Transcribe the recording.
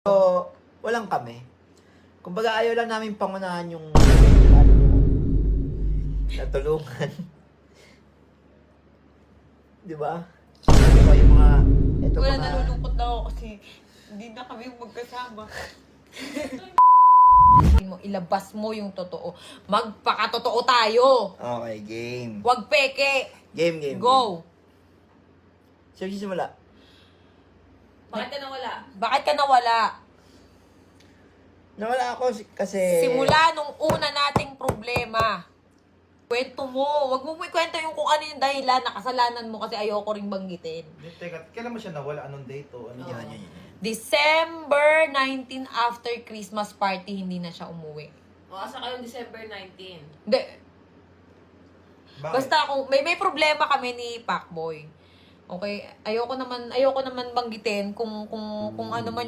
So, walang kami. Kumbaga ayaw lang namin pangunahan yung natulungan. Di ba? Ito yung mga... Ito Wala, mga... nalulungkot na ako kasi hindi na kami magkasama. Ilabas mo yung totoo. Magpakatotoo tayo. Okay, game. Huwag peke. Game. Go. Sino simula? Bakit ka nawala? Bakit ka nawala? Nawala ako kasi... Simula nung una nating problema. Kwento mo. Huwag mo ikwento yung kung ano yung dahilan na kasalanan mo kasi ayoko ring banggitin. Teka, kailan mo siya nawala? Anong date o ano? Yan. December 19 after Christmas party, hindi na siya umuwi. O, asa kayong December 19? Hindi. Bakit? Basta kung may problema kami ni Pacboy. Okay, ayoko naman banggitin kung ano man